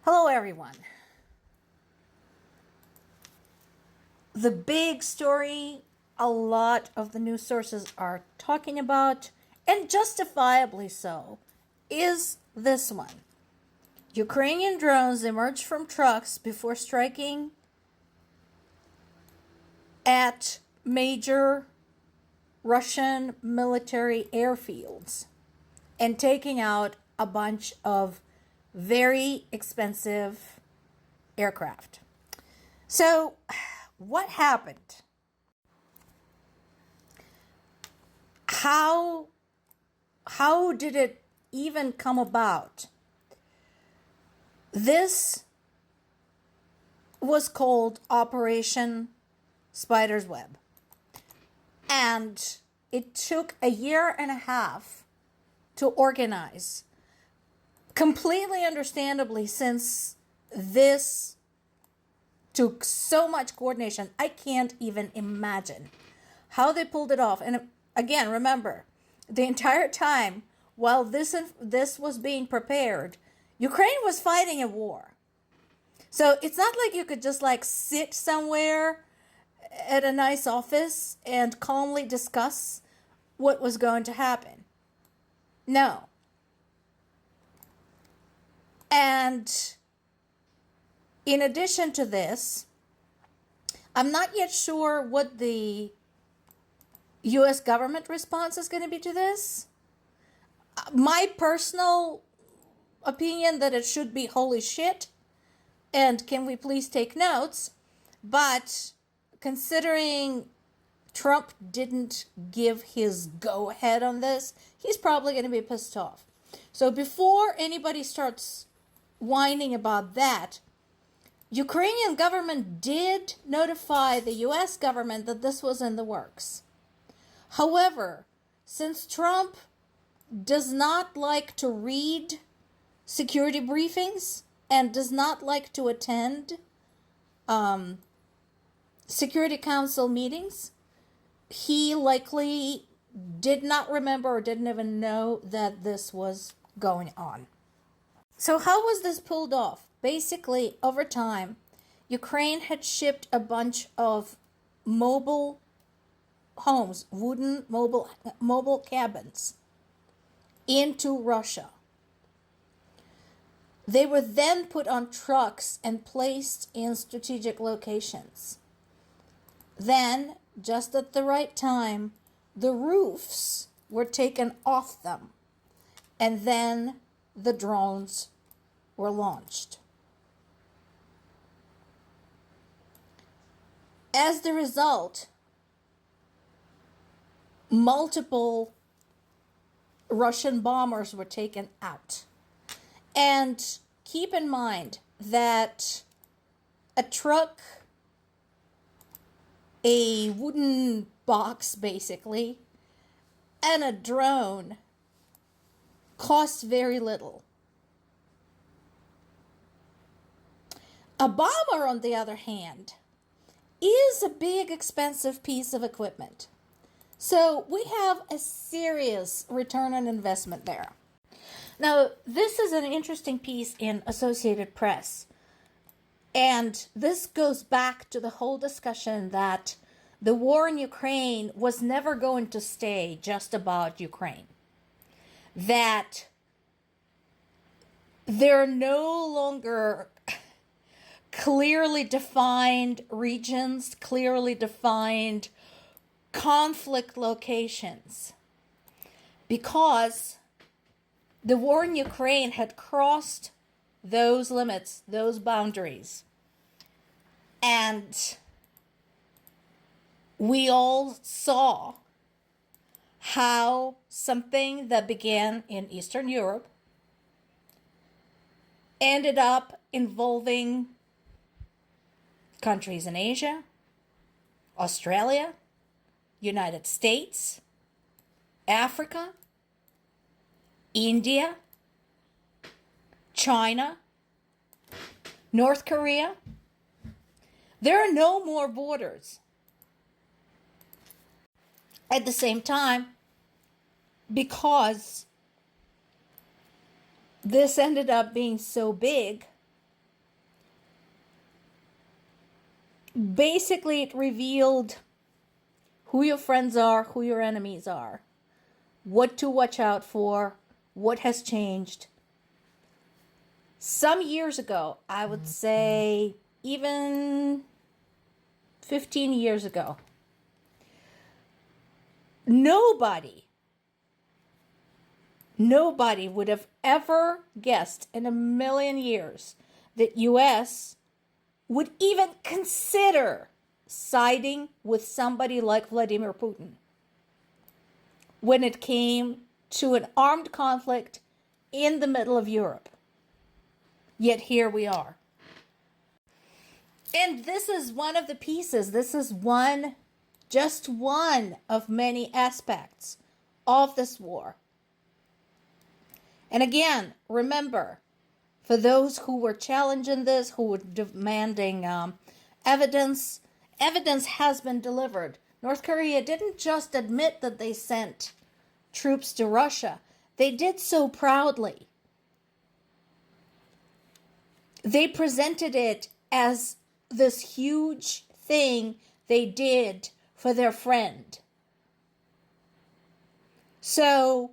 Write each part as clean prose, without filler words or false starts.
Hello, everyone. The big story a lot of the news sources are talking about, and justifiably so, is this one. Ukrainian drones emerged from trucks before striking at major Russian military airfields and taking out a bunch of very expensive aircraft. So, what happened? How did it even come about? This was called Operation Spider's Web. And it took a year and a half to organize. Completely understandably, since this took so much coordination, I can't even imagine how they pulled it off. And again, remember, the entire time while this was being prepared, Ukraine was fighting a war. So it's not like you could just sit somewhere at a nice office and calmly discuss what was going to happen. No. And in addition to this, I'm not yet sure what the U.S. government response is going to be to this. My personal opinion that it should be holy shit, and can we please take notes? But considering Trump didn't give his go-ahead on this, he's probably going to be pissed off. So before anybody starts whining about that, Ukrainian government did notify the U.S. government that this was in the works. However, since Trump does not like to read security briefings and does not like to attend Security Council meetings, he likely did not remember or didn't even know that this was going on. So how was this pulled off? Basically, over time, Ukraine had shipped a bunch of mobile homes, wooden mobile cabins, into Russia. They were then put on trucks and placed in strategic locations. Then, just at the right time, the roofs were taken off them, and then the drones were launched. As the result, multiple Russian bombers were taken out. And keep in mind that a truck, a wooden box basically, and a drone costs very little. A bomber, on the other hand, is a big expensive piece of equipment. So we have a serious return on investment there. Now, this is an interesting piece in Associated Press. And this goes back to the whole discussion that the war in Ukraine was never going to stay just about Ukraine. That there are no longer clearly defined regions, clearly defined conflict locations, because the war in Ukraine had crossed those limits, those boundaries. And we all saw how something that began in Eastern Europe ended up involving countries in Asia, Australia, United States, Africa, India, China, North Korea. There are no more borders. At the same time, because this ended up being so big, Basically, it revealed who your friends are, who your enemies are, what to watch out for, what has changed. Some years ago, I would say even 15 years ago, nobody would have ever guessed in a million years that US would even consider siding with somebody like Vladimir Putin when it came to an armed conflict in the middle of Europe. Yet here we are. And this is one of the pieces. This is just one of many aspects of this war. And again, remember, for those who were challenging this, who were demanding evidence has been delivered. North Korea didn't just admit that they sent troops to Russia. They did so proudly. They presented it as this huge thing they did for their friend. So,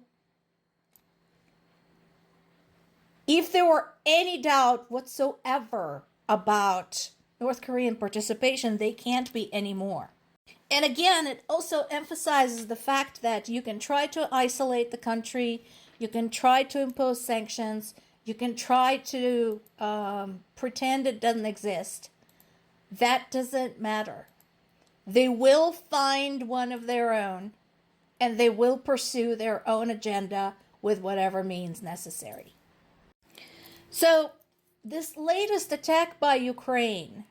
if there were any doubt whatsoever about North Korean participation, they can't be anymore. And again, it also emphasizes the fact that you can try to isolate the country, you can try to impose sanctions, you can try to pretend it doesn't exist. That doesn't matter. They will find one of their own, and they will pursue their own agenda with whatever means necessary. So, this latest attack by Ukraine,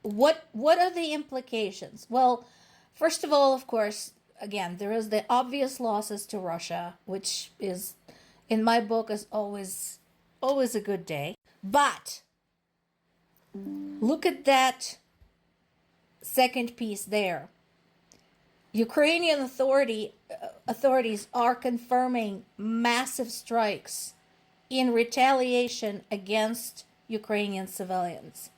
what are the implications? Well, first of all, of course, again, there is the obvious losses to Russia, which is, in my book, is always a good day. But look at that second piece there. Ukrainian authorities are confirming massive strikes in retaliation against Ukrainian civilians.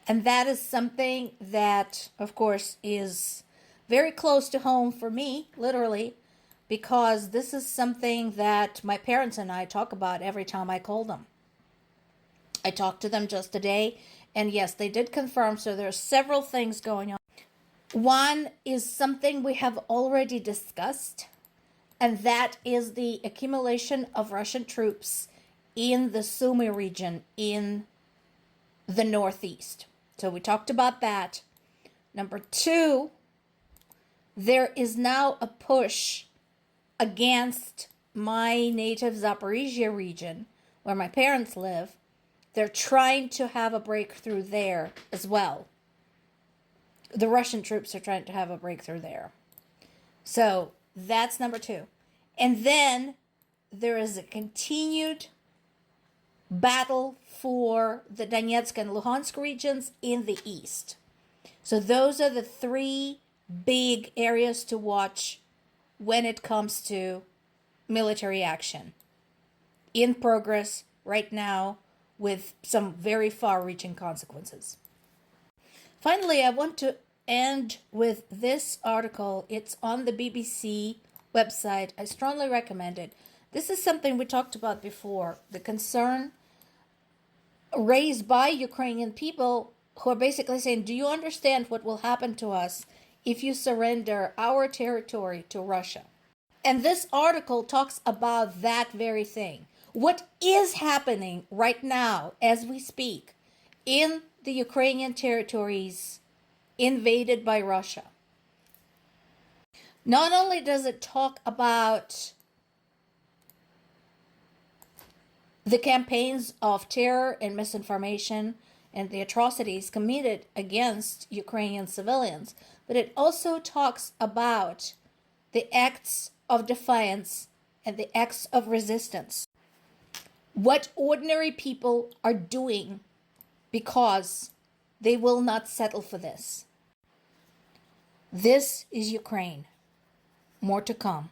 And that is something that, of course, is very close to home for me, literally, because this is something that my parents and I talk about every time I call them. I talked to them just today, and yes, they did confirm, so there are several things going on. One is something we have already discussed, and that is the accumulation of Russian troops in the Sumy region in the northeast. So we talked about that. Number two, there is now a push against my native Zaporizhia region, where my parents live. They're trying to have a breakthrough there as well. The Russian troops are trying to have a breakthrough there. So that's number two. And then there is a continued battle for the Donetsk and Luhansk regions in the east. So those are the three big areas to watch when it comes to military action in progress right now, with some very far-reaching consequences. Finally, I want to end with this article. It's on the BBC website. I strongly recommend it. This is something we talked about before, the concern raised by Ukrainian people who are basically saying, do you understand what will happen to us if you surrender our territory to Russia? And this article talks about that very thing. What is happening right now as we speak in the Ukrainian territories invaded by Russia? Not only does it talk about the campaigns of terror and misinformation and the atrocities committed against Ukrainian civilians, but it also talks about the acts of defiance and the acts of resistance. What ordinary people are doing because they will not settle for this. This is Ukraine. More to come.